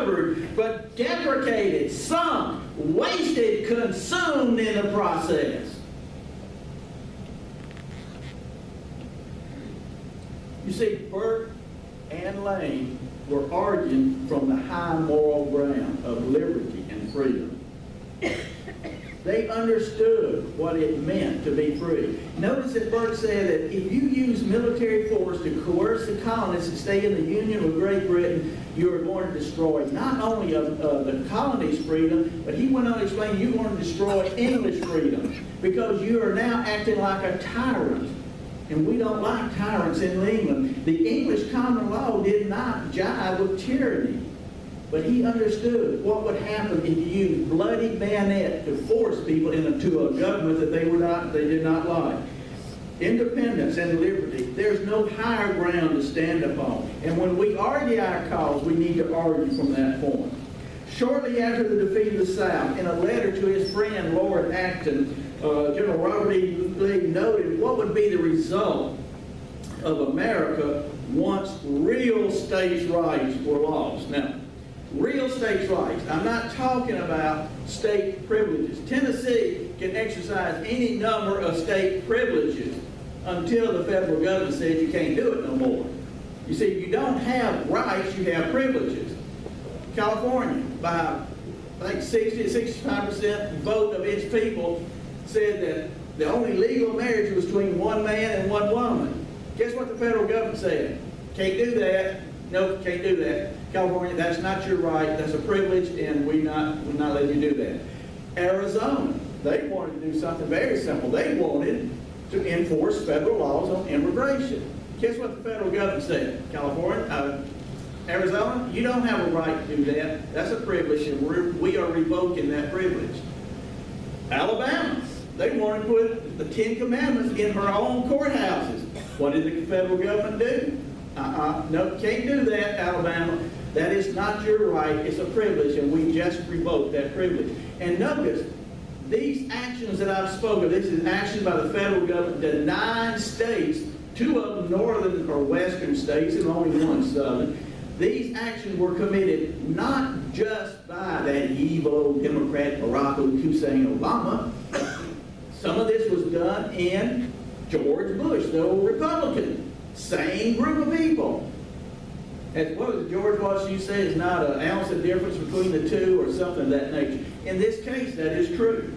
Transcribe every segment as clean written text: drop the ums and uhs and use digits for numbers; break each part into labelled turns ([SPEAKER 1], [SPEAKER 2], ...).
[SPEAKER 1] murdered, but deprecated, sunk, wasted, consumed in the process. You see, Burke and Lane were arguing from the high moral ground of liberty and freedom. They understood what it meant to be free. Notice that Burke said that if you use military force to coerce the colonists to stay in the Union with Great Britain, you are going to destroy not only the colonies' freedom, but he went on to explain you're going to destroy English freedom because you are now acting like a tyrant. And we don't like tyrants in England. The English common law did not jive with tyranny. But he understood what would happen if you used bloody bayonet to force people into a government that they did not like. Independence and liberty, there's no higher ground to stand upon. And when we argue our cause, we need to argue from that point. Shortly after the defeat of the South, in a letter to his friend Lord Acton, General Robert E. Lee noted what would be the result of America once real states' rights were lost. Now, real states' rights. I'm not talking about state privileges. Tennessee can exercise any number of state privileges until the federal government says you can't do it no more. You see, you don't have rights, you have privileges. California, by I think 60 to 65% vote of its people, said that the only legal marriage was between one man and one woman. Guess what the federal government said? Can't do that. No, can't do that. California, that's not your right. That's a privilege, and we're not letting you do that. Arizona, they wanted to do something very simple. They wanted to enforce federal laws on immigration. Guess what the federal government said? California, Arizona, you don't have a right to do that. That's a privilege, and we are revoking that privilege. Alabama, they wanted to put the Ten Commandments in her own courthouses. What did the federal government do? No, can't do that, Alabama. That is not your right. It's a privilege, and we just revoked that privilege. And notice, these actions that I've spoken, this is action by the federal government to 9 states, 2 of them northern or western states, and only 1 southern. These actions were committed not just by that evil Democrat Barack Hussein Obama. Some of this was done in George Bush, the old Republican. Same group of people. As what does George Washington say? It's not an ounce of difference between the two or something of that nature. In this case, that is true.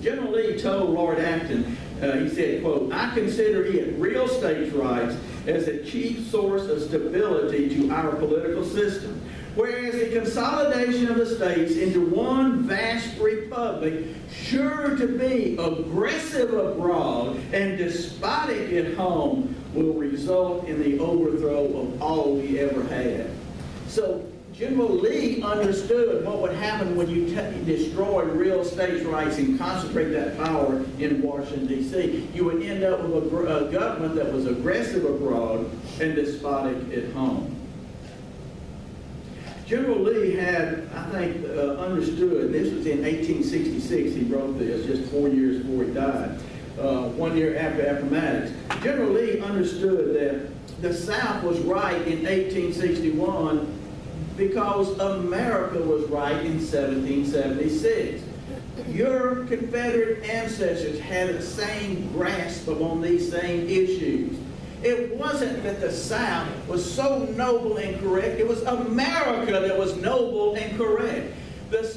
[SPEAKER 1] General Lee told Lord Acton, he said, quote, "I consider it real states' rights as a chief source of stability to our political system, whereas the consolidation of the states into one vast republic, sure to be aggressive abroad and despotic at home, will result in the overthrow of all we ever had." So General Lee understood what would happen when you destroy real states' rights and concentrate that power in Washington, D.C. You would end up with a government that was aggressive abroad and despotic at home. General Lee had, I think, understood, this was in 1866, he wrote this, just 4 years before he died, 1 year after Appomattox. General Lee understood that the South was right in 1861 because America was right in 1776. Your Confederate ancestors had the same grasp upon these same issues. It wasn't that the South was so noble and correct. It was America that was noble and correct.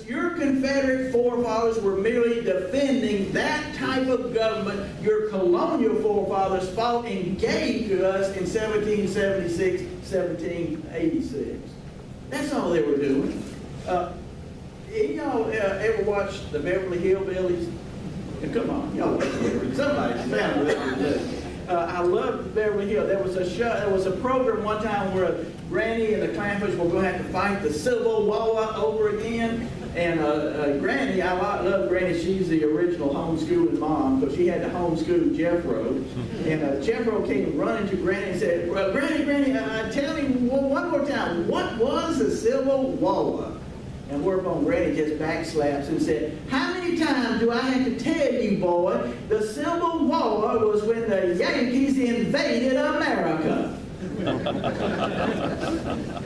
[SPEAKER 1] Your Confederate forefathers were merely defending that type of government your colonial forefathers fought and gave to us in 1776, 1786. That's all they were doing. Y'all ever watch the Beverly Hillbillies? Come on, y'all watch Beverly. Somebody's family that I loved Beverly Hills. There was a show, there was a program one time where Granny and the Clampers were going to have to fight the Civil War over again. And Granny, I love Granny. She's the original homeschooling mom because she had to homeschool Jeffro. And Jeffro came running to Granny and said, well, Granny, tell me one more time, what was the Civil War? And whereupon Granny just backslaps and said, how many times do I have to tell you, boy, the Civil War was when the Yankees invaded America.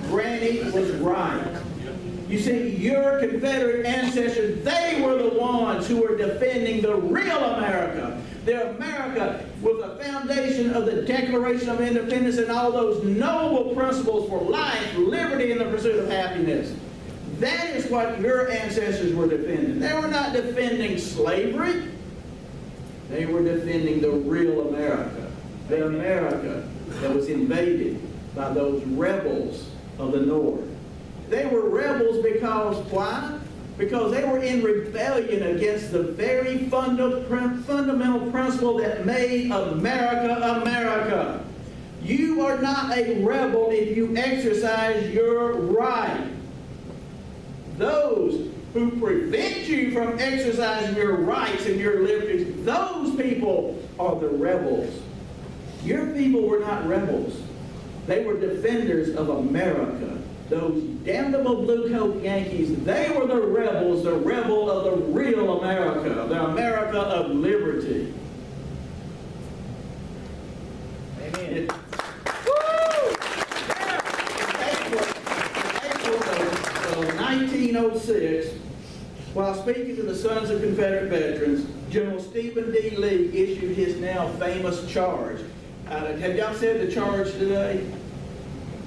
[SPEAKER 1] Granny say was right. You see, your Confederate ancestors, they were the ones who were defending the real America. The America with the foundation of the Declaration of Independence and all those noble principles for life, liberty, and the pursuit of happiness. That is what your ancestors were defending. They were not defending slavery. They were defending the real America. The America that was invaded by those rebels of the North. They were rebels because, why? Because they were in rebellion against the very fundamental principle that made America America. You are not a rebel if you exercise your right. Those who prevent you from exercising your rights and your liberties, those people are the rebels. Your people were not rebels. They were defenders of America. Those damnable blue-coat Yankees, they were the rebels, the rebel of the real America, the America of liberty. Amen. In April of 1906, while speaking to the Sons of Confederate Veterans, General Stephen D. Lee issued his now famous charge. Have y'all said the charge today?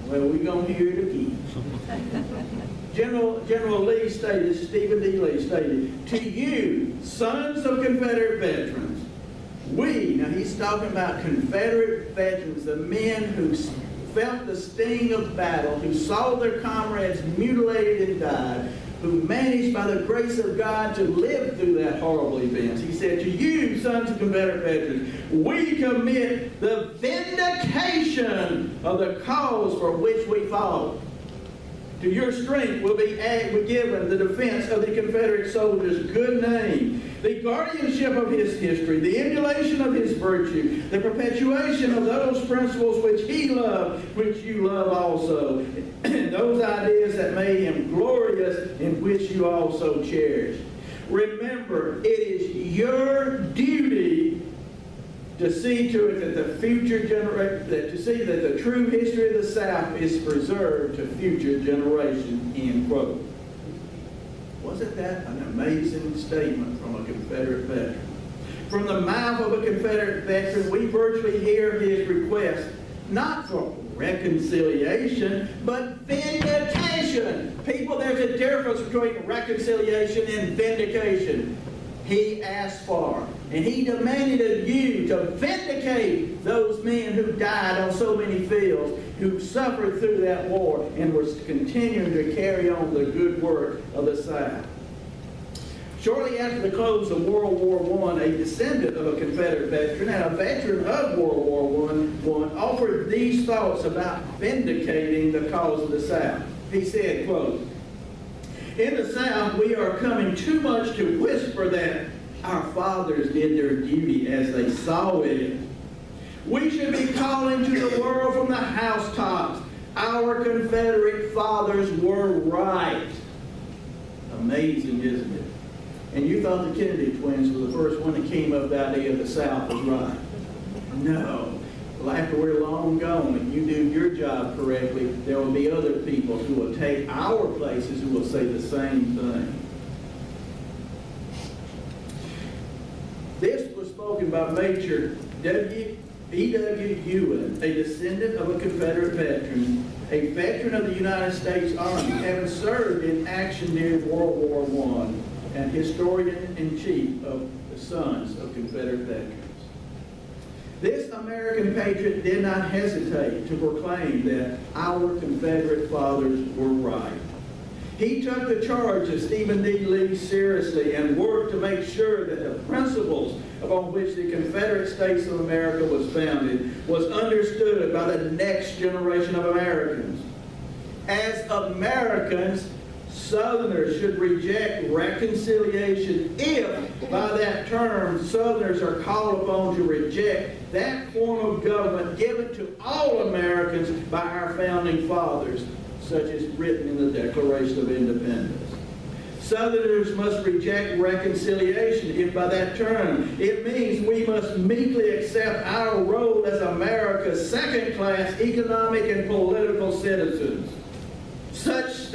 [SPEAKER 1] Well, we're going to hear it again. General Lee stated, Stephen D. Lee stated, to you, sons of Confederate veterans, now he's talking about Confederate veterans, the men who felt the sting of battle, who saw their comrades mutilated and died, who managed by the grace of God to live through that horrible event. He said, to you, sons of Confederate veterans, we commit the vindication of the cause for which we fought. To your strength will be given the defense of the Confederate soldier's good name, the guardianship of his history, the emulation of his virtue, the perpetuation of those principles which he loved, which you love also, and those ideas that made him glorious, in which you also cherish. Remember, it is your duty to see to it that the future generation, to see that the true history of the South is preserved to future generations, end quote. Wasn't that an amazing statement from a Confederate veteran? From the mouth of a Confederate veteran, we virtually hear his request, not for reconciliation, but vindication. People, there's a difference between reconciliation and vindication. He asked for, and he demanded of you to vindicate those men who died on so many fields, who suffered through that war and were continuing to carry on the good work of the South. Shortly after the close of World War I, a descendant of a Confederate veteran and a veteran of World War I offered these thoughts about vindicating the cause of the South. He said, quote, in the South, we are coming too much to whisper that our fathers did their duty as they saw it. We should be calling to the world from the housetops, our Confederate fathers were right. Amazing, isn't it? And you thought the Kennedy twins were the first one that came up with the idea the South was right. No. Well, after we're long gone and you do your job correctly, there will be other people who will take our places who will say the same thing. This was spoken by Major E.W. Ewan, a descendant of a Confederate veteran, a veteran of the United States Army, having served in action during World War I, and historian-in-chief of the Sons of Confederate Veterans. This American patriot did not hesitate to proclaim that our Confederate fathers were right. He took the charge of Stephen D. Lee seriously and worked to make sure that the principles upon which the Confederate States of America was founded was understood by the next generation of Americans. As Americans, Southerners should reject reconciliation if, by that term, Southerners are called upon to reject that form of government given to all Americans by our founding fathers, such as written in the Declaration of Independence. Southerners must reject reconciliation if, by that term, it means we must meekly accept our role as America's second-class economic and political citizens.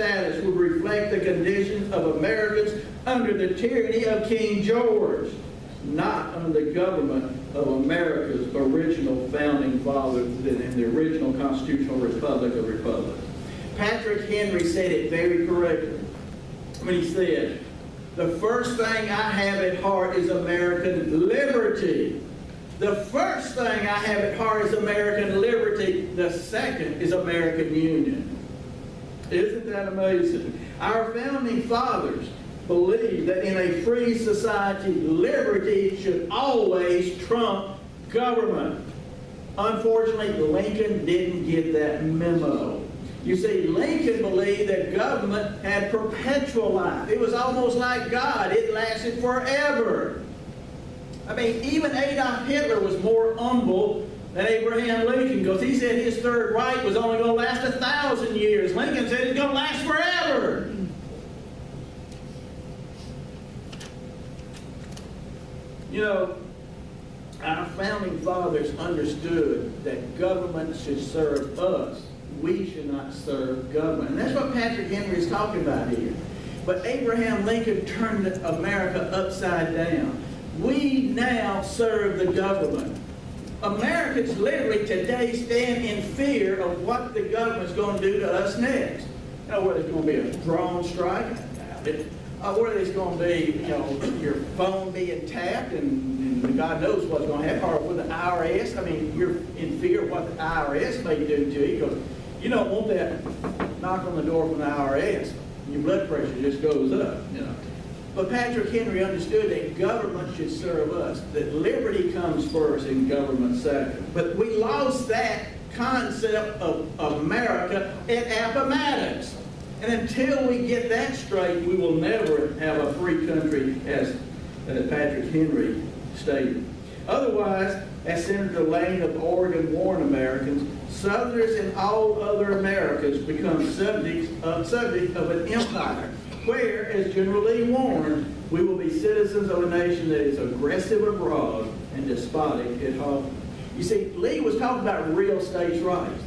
[SPEAKER 1] status would reflect the conditions of Americans under the tyranny of King George, not under the government of America's original founding fathers in the original constitutional republic of republics. Patrick Henry said it very correctly when he said, "The first thing I have at heart is American liberty. The first thing I have at heart is American liberty. The second is American union." Isn't that amazing? Our founding fathers believed that in a free society, liberty should always trump government. Unfortunately, Lincoln didn't get that memo. You see, Lincoln believed that government had perpetual life. It was almost like God. It lasted forever. I mean, even Adolf Hitler was more humble than Abraham Lincoln, because he said his Third Reich was only going to last 1,000 years. Lincoln said it's going to last forever. You know, our founding fathers understood that government should serve us. We should not serve government. And that's what Patrick Henry is talking about here. But Abraham Lincoln turned America upside down. We now serve the government. Americans literally today stand in fear of what the government's going to do to us next. You know, whether it's going to be a drone strike, whether it's going to be, you know, your phone being tapped, and God knows what's going to happen, or with the IRS. I mean, you're in fear of what the IRS may do to you, because you don't want that knock on the door from the IRS. Your blood pressure just goes up, you know. But Patrick Henry understood that government should serve us, that liberty comes first and government second. But we lost that concept of America at Appomattox. And until we get that straight, we will never have a free country, as Patrick Henry stated. Otherwise, as Senator Lane of Oregon warned Americans, Southerners and all other Americans become subject of an empire, where, as General Lee warned, we will be citizens of a nation that is aggressive abroad and despotic at home. You see, Lee was talking about real states' rights.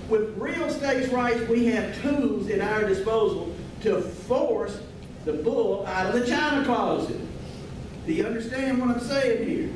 [SPEAKER 1] With real states' rights, we have tools at our disposal to force the bull out of the china closet. Do you understand what I'm saying here?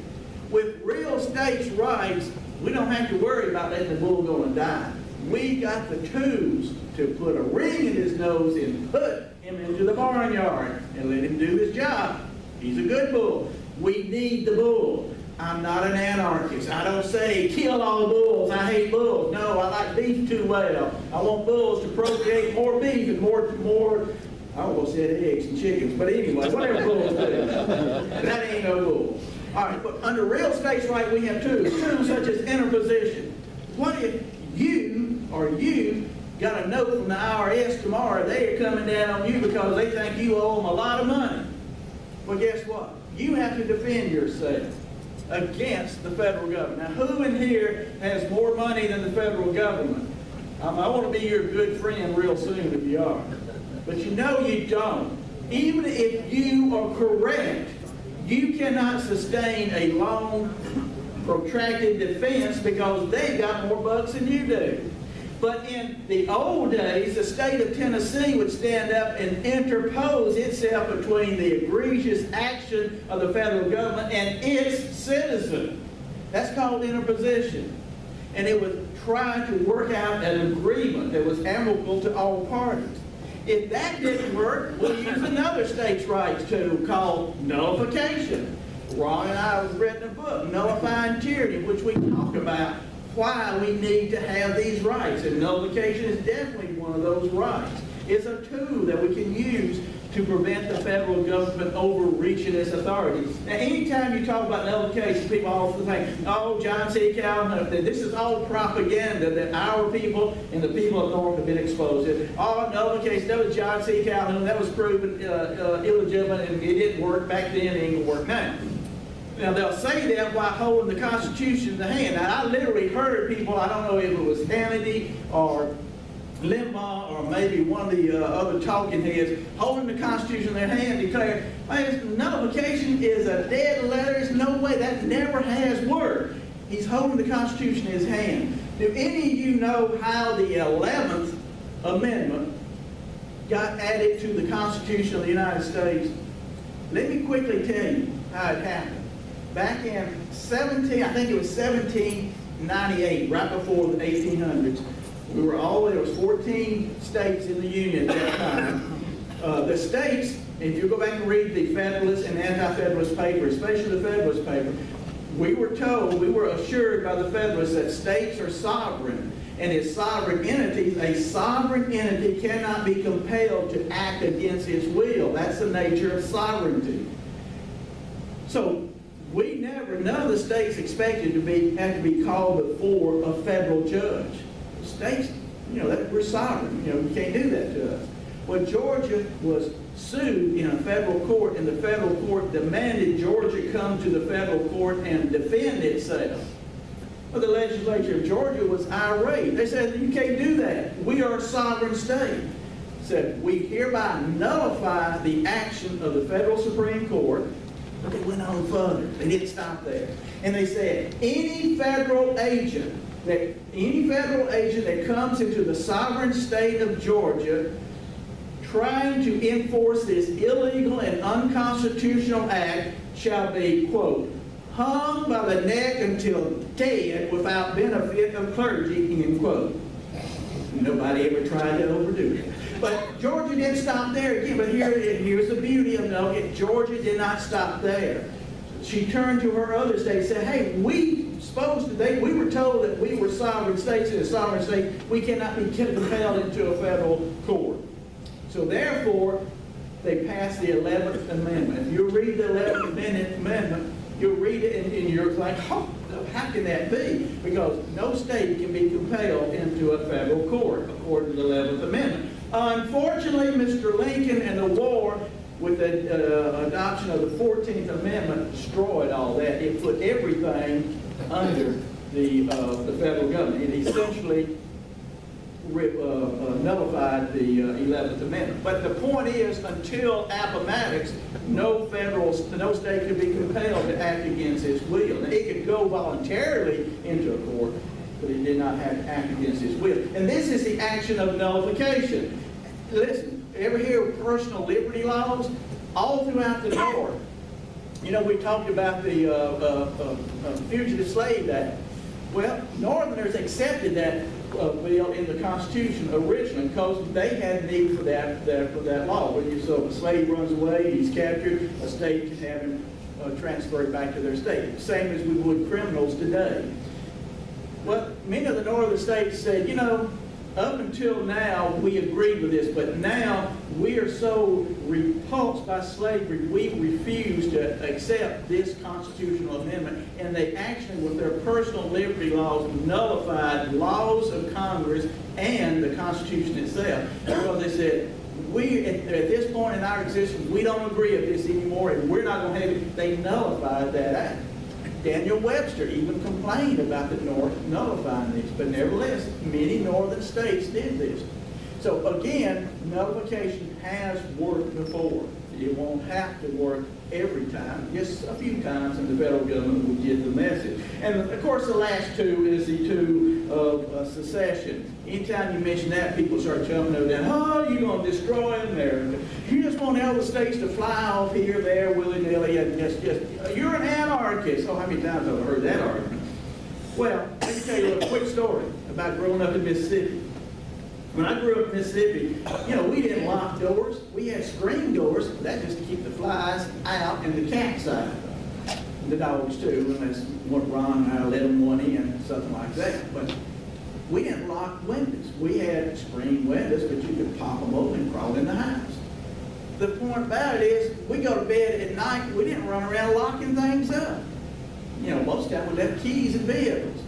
[SPEAKER 1] With real states' rights, we don't have to worry about letting the bull go and die. We got the tools to put a ring in his nose and put him into the barnyard and let him do his job. He's a good bull. We need the bull. I'm not an anarchist. I don't say kill all bulls. I hate bulls. No, I like beef too well. I want bulls to procreate more beef and more. I almost said eggs and chickens, but anyway, whatever bulls do. That ain't no bull. All right, but under real states' right, we have tools such as interposition. What if you got a note from the IRS tomorrow? They are coming down on you because they think you owe them a lot of money. Well, guess what? You have to defend yourself against the federal government. Now, who in here has more money than the federal government? I want to be your good friend real soon if you are. But you know you don't. Even if you are correct, you cannot sustain a long, protracted defense because they've got more bucks than you do. But in the old days, the state of Tennessee would stand up and interpose itself between the egregious action of the federal government and its citizen. That's called interposition. And it would try to work out an agreement that was amicable to all parties. If that didn't work, we'll use another states' rights tool called nullification. Ron and I have written a book, Nullifying Tyranny, which we talk about why we need to have these rights. And nullification is definitely one of those rights. It's a tool that we can use to prevent the federal government overreaching its authority. Now, anytime you talk about nullification, people often think, oh, John C. Calhoun, this is all propaganda that our people and the people of North have been exposed to. Oh, nullification, that was John C. Calhoun, that was proven illegitimate, and it didn't work back then, it ain't gonna work now. Now, they'll say that while holding the Constitution in the hand. Now, I literally heard people, I don't know if it was Hannity or Limbaugh or maybe one of the other talking heads, holding the Constitution in their hand, declare, nullification is a dead letter. There's no way. That never has worked. He's holding the Constitution in his hand. Do any of you know how the 11th Amendment got added to the Constitution of the United States, let me quickly tell you how it happened. Back in I think it was 1798, right before the 1800s, there was 14 states in the Union at that time. The states, if you go back and read the Federalist and Anti-Federalist paper, especially the Federalist paper, we were assured by the Federalists that states are sovereign. And as sovereign entities, a sovereign entity cannot be compelled to act against its will. That's the nature of sovereignty. So none of the states expected to have to be called before a federal judge. States, we're sovereign. We can't do that to us. Well, Georgia was sued in a federal court, and the federal court demanded Georgia come to the federal court and defend itself. Well, the legislature of Georgia was irate. They said, you can't do that. We are a sovereign state. Said, we hereby nullify the action of the federal Supreme Court. But they went on further. They didn't stop there. And they said, any federal agent that comes into the sovereign state of Georgia trying to enforce this illegal and unconstitutional act shall be, quote, hung by the neck until dead without benefit of clergy, end quote. Nobody ever tried to overdo it. But Georgia didn't stop there again. But here's the beauty of it. Georgia did not stop there. She turned to her other states and said, hey, we were told that we were sovereign states. In a sovereign state, we cannot be compelled into a federal court. So therefore, they passed the 11th Amendment. If you read the 11th Amendment, you'll read it and you're like, oh, how can that be? Because no state can be compelled into a federal court, according to the 11th Amendment. Unfortunately, Mr. Lincoln and the war with the adoption of the 14th Amendment destroyed all that. It put everything under the federal government. It essentially nullified the 11th Amendment. But the point is, until Appomattox, no state could be compelled to act against its will. Now, it could go voluntarily into a court, but it did not have to act against its will. And this is the action of nullification. Listen, ever hear of personal liberty laws? All throughout the North. We talked about the Fugitive Slave Act. Well, Northerners accepted that bill in the Constitution originally because they had need for that law. So if a slave runs away, he's captured, a state can have him transferred back to their state. Same as we would criminals today. Well, many of the northern states said, up until now we agreed with this, but now we are so repulsed by slavery, we refuse to accept this constitutional amendment. And they actually, with their personal liberty laws, nullified laws of Congress and the Constitution itself. Because they said, at this point in our existence, we don't agree with this anymore, and we're not going to have it. They nullified that act. Daniel Webster even complained about the North nullifying this, but nevertheless, many northern states did this. So again, nullification has worked before. It won't have to work every time, just a few times, and the federal government will get the message. And of course, the last two is the two of secession. Anytime you mention that, people start jumping over that. Oh, you're going to destroy America. You just want all the states to fly off here, there, willy-nilly, and just you're an anarchist. Oh, how many times have I heard that argument? Well, let me tell you a quick story about growing up in Mississippi. When I grew up in Mississippi, we didn't lock doors. We had screen doors. That just to keep the flies out and the cats out. And the dogs too. And that's what Ron and I let them one in, something like that. But we didn't lock windows. We had screen windows, but you could pop them open and crawl in the house. The point about it is, we go to bed at night. We didn't run around locking things up. Most of the time we left keys in vehicles.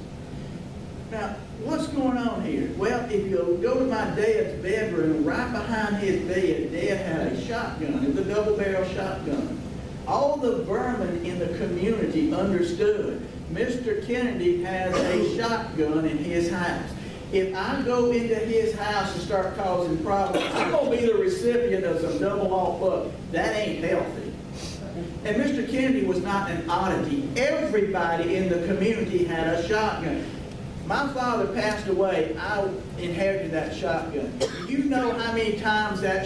[SPEAKER 1] Now, what's going on here? Well, if you go to my dad's bedroom, right behind his bed, Dad had a shotgun. It was a double-barrel shotgun. All the vermin in the community understood Mr. Kennedy has a shotgun in his house. If I go into his house and start causing problems, I'm going to be the recipient of some double off buck. That ain't healthy. And Mr. Kennedy was not an oddity. Everybody in the community had a shotgun. my father passed away, I inherited that shotgun. Do you know how many times that